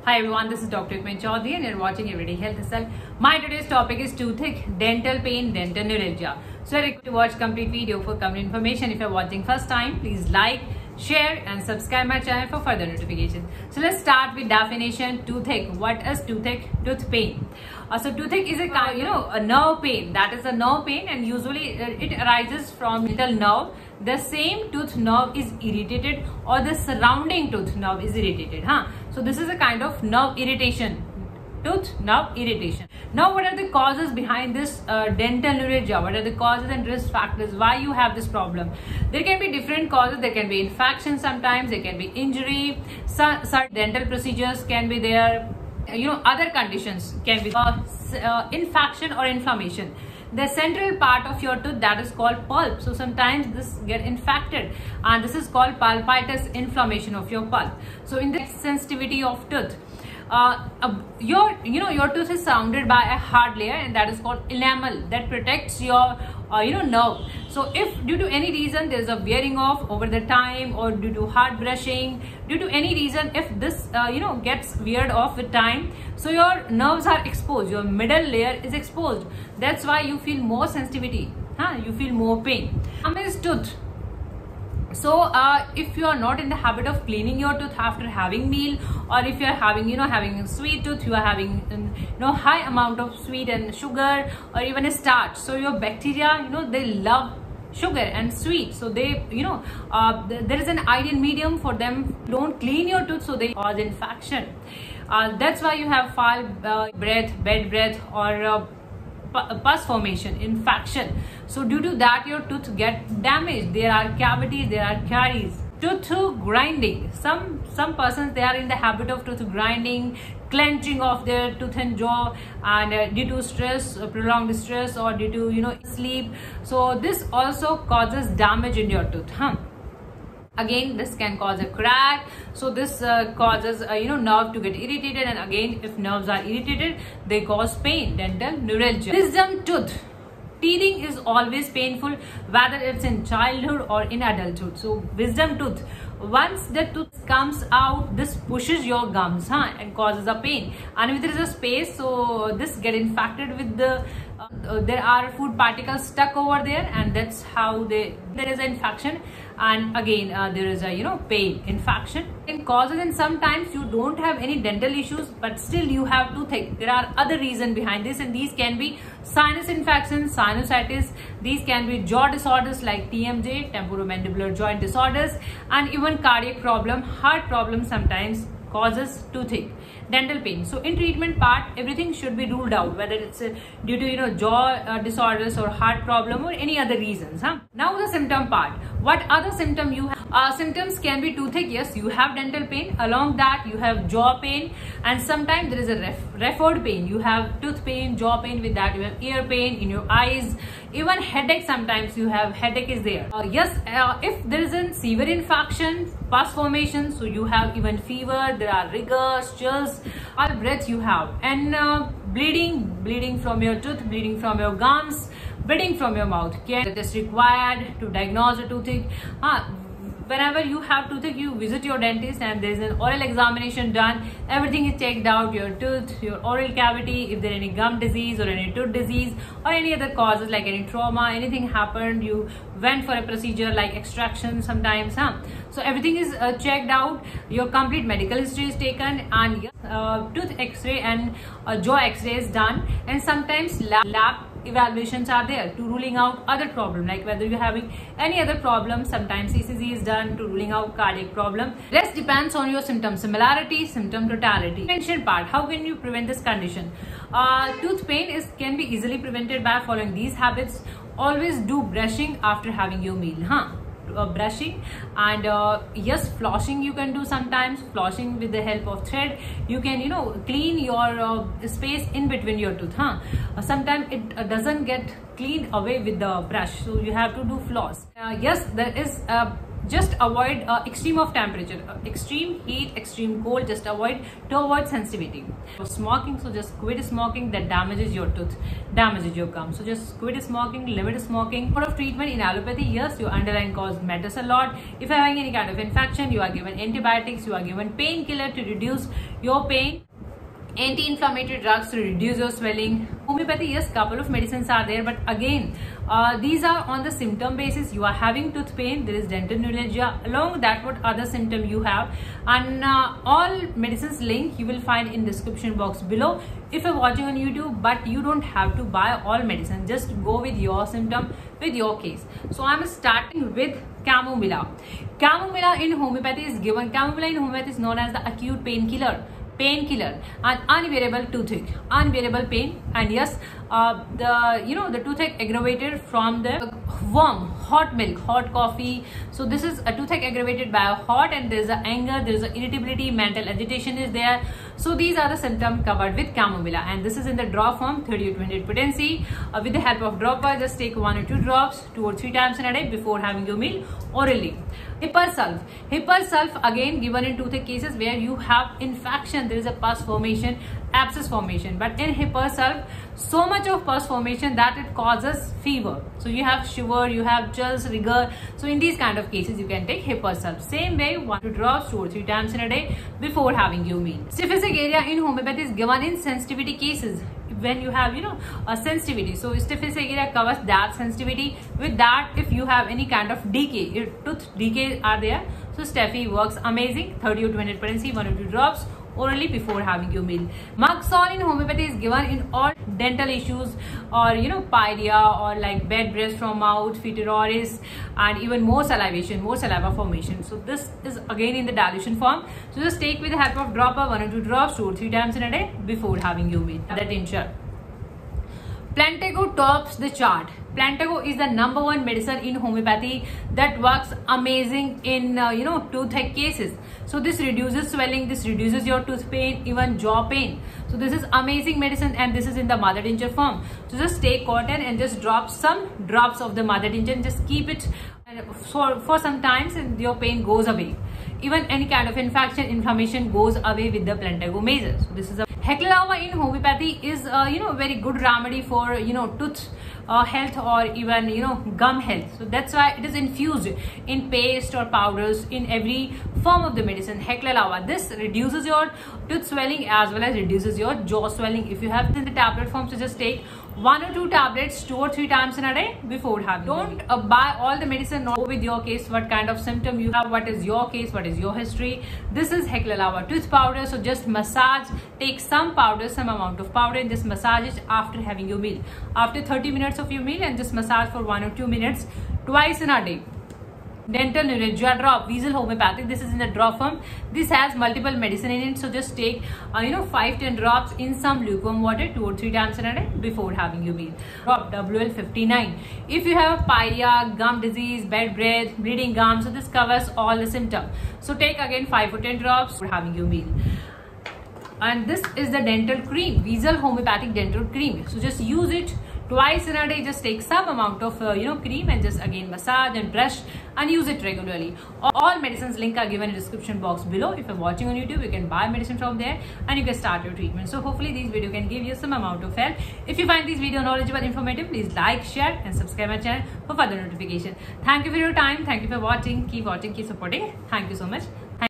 Hi everyone, this is Dr.RUkmani Choudhary and you're watching Everyday Health Itself. My today's topic is toothache, dental pain, dental neuralgia. So I request you to watch complete video for complete information. If you're watching first time, please like, share and subscribe my channel for further notifications. So let's start with definition. Toothache. What is toothache? Tooth pain. So toothache is a nerve pain. That is a nerve pain, and usually it arises from dental nerve. The same tooth nerve is irritated or the surrounding tooth nerve is irritated. So this is a kind of nerve irritation. Tooth nerve irritation. Now, what are the causes behind this dental neuralgia? What are the causes and risk factors why you have this problem? There can be different causes. There can be infection sometimes. There can be injury. Certain dental procedures can be there. Other conditions can be infection or inflammation. The central part of your tooth, that is called pulp. So sometimes this get infected, and this is called pulpitis, inflammation of your pulp. So in the sensitivity of tooth, your tooth is surrounded by a hard layer, and that is called enamel that protects your nerve. So if due to any reason there is a wearing off over the time, or due to hard brushing, due to any reason, if this gets weared off with time, so your nerves are exposed, your middle layer is exposed. That's why you feel more sensitivity, you feel more pain. Damaged tooth. So if you are not in the habit of cleaning your tooth after having meal, or if you are having having a sweet tooth, you are having high amount of sweet and sugar, or even a starch, so your bacteria they love sugar and sweet, so they there is an ideal medium for them. Don't clean your tooth, so they cause infection. That's why you have foul breath, bad breath, or pus formation, infection. So due to that your tooth get damaged. There are cavities, there are caries. Tooth grinding. Some persons, they are in the habit of tooth grinding, clenching of their tooth and jaw, and due to stress, prolonged stress, or due to sleep. So this also causes damage in your tooth. Again, this can cause a crack. So this causes nerve to get irritated, and again, if nerves are irritated, they cause pain, dental neuralgia. Wisdom tooth. Teething is always painful, whether it's in childhood or in adulthood. So wisdom tooth, once the tooth comes out, this pushes your gums and causes a pain, and if there is a space, so this get infected with the there are food particles stuck over there, and that's how there is an infection, and again there is a pain, infection and causes. And sometimes you don't have any dental issues, but still you have toothache. There are other reasons behind this, and these can be sinus infections, sinusitis. These can be jaw disorders like TMJ, temporomandibular joint disorders, and even cardiac problem, heart problem sometimes causes toothache, dental pain. So in treatment part, everything should be ruled out, whether it's due to jaw disorders or heart problem or any other reasons. Now the symptom part. What other symptom you have? Symptoms can be toothache. Yes, you have dental pain. Along that you have jaw pain, and sometimes there is a referred pain. You have tooth pain, jaw pain. With that you have ear pain in your eyes, even headache. Sometimes you have headache is there. If there is a severe infection, pus formation, so you have even fever, there are rigors, chills, all breath you have, and bleeding from your tooth, bleeding from your gums, bleeding from your mouth. Care is required to diagnose a toothache. Whenever you have toothache, you visit your dentist, and there is an oral examination done. Everything is checked out, your tooth, your oral cavity, if there is any gum disease or any tooth disease or any other causes like any trauma, anything happened, you went for a procedure like extraction sometimes. So everything is checked out, your complete medical history is taken, and tooth x-ray and jaw x-ray is done, and sometimes lab evaluations are there to ruling out other problem, like whether you're having any other problem. Sometimes ECG is done to ruling out cardiac problem. Rest depends on your symptom similarity, symptom totality. Prevention part. How can you prevent this condition? Tooth pain can be easily prevented by following these habits. Always do brushing after having your meal. Brushing, and yes, flossing you can do sometimes. Flossing with the help of thread, you can clean your space in between your tooth. Sometimes it doesn't get cleaned away with the brush, so you have to do floss. Yes, there is just avoid extreme of temperature, extreme heat, extreme cold. Just avoid to avoid sensitivity. Smoking, so just quit smoking. That damages your tooth, damages your gum. So just quit smoking, limit smoking. For of treatment in allopathy, yes, your underlying cause matters a lot. If you're having any kind of infection, you are given antibiotics, you are given painkiller to reduce your pain, anti-inflammatory drugs to reduce your swelling. Homeopathy, yes, couple of medicines are there, but again these are on the symptom basis. You are having tooth pain, there is dental neuralgia, along with that what other symptom you have, and all medicines link you will find in description box below if you're watching on YouTube. But you don't have to buy all medicine, just go with your symptom, with your case. So I'm starting with chamomilla. Chamomilla in homeopathy is given. Chamomilla in homeopathy is known as the acute painkiller and unbearable toothache, unbearable pain. And yes, the toothache aggravated from the warm hot milk, hot coffee. So this is a toothache aggravated by a hot, and there is a anger, there is a irritability, mental agitation is there. So these are the symptoms covered with chamomilla, and this is in the drop form, 30 to 20 potency. With the help of dropper, just take 1 or 2 drops 2 or 3 times in a day before having your meal orally. Hippersulf again given in toothache cases where you have infection, there is a pus formation, abscess formation. But in Hippersulf, so much of pus formation that it causes fever. So you have shiver, you have chills, rigor. So in these kind of cases, you can take Hippersulf. Same way, 1 to 2 drops 2 or 3 times in a day before having your meal. Staphylococcus area in homeopathy is given in sensitivity cases. When you have a sensitivity, so Staphylococcus area covers that sensitivity. With that, if you have any kind of decay, your tooth decay are there, so Staphy works amazing. 30 or 20 potency, 1 or 2 drops orally before having your meal. Muxol in homeopathy is given in all dental issues, or pyria, or like bad breath from mouth, fitoris, and even more salivation, more saliva formation. So this is again in the dilution form. So just take with the help of dropper 1 or 2 drops 2 or 3 times in a day before having your meal. That ensure. Plantago tops the chart. Plantago is the #1 medicine in homeopathy that works amazing in toothache cases. So this reduces swelling, this reduces your tooth pain, even jaw pain. So this is amazing medicine, and this is in the mother tincture form. So just take cotton and just drop some drops of the mother tincture and just keep it for some times, and your pain goes away. Even any kind of infection, inflammation goes away with the Plantago measure. So this is a Hekla lava in homeopathy is very good remedy for tooth health, or even gum health. So that's why it is infused in paste or powders in every form of the medicine. Hekla lava, this reduces your tooth swelling as well as reduces your jaw swelling. If you have it in the tablet form, so just take 1 or 2 tablets 2 or 3 times in a day before having. Don't buy all the medicine. Go with your case, what kind of symptom you have, what is your case, what is your history. This is Hekla lava tooth powder. So just massage, take some powder, some amount of powder, and just massage it after having your meal, after 30 minutes of your meal, and just massage for 1 or 2 minutes twice in a day. Dental neuralgia drop, Weasel homeopathic. This is in the drop form. This has multiple medicine in it. So just take 5-10 drops in some lukewarm water 2 or 3 times in a day before having your meal. Drop WL59. If you have pyria, gum disease, bad breath, bleeding gums, so this covers all the symptoms. So take again 5 or 10 drops for having your meal. And this is the dental cream, Weasel homeopathic dental cream. So just use it twice in a day. Just take some amount of cream and just again massage and brush and use it regularly. All medicines link are given in the description box below. If you're watching on YouTube, you can buy medicine from there and you can start your treatment. So hopefully this video can give you some amount of help. If you find this video knowledgeable, informative, please like, share and subscribe my channel for further notification. Thank you for your time. Thank you for watching. Keep watching, keep supporting. Thank you so much.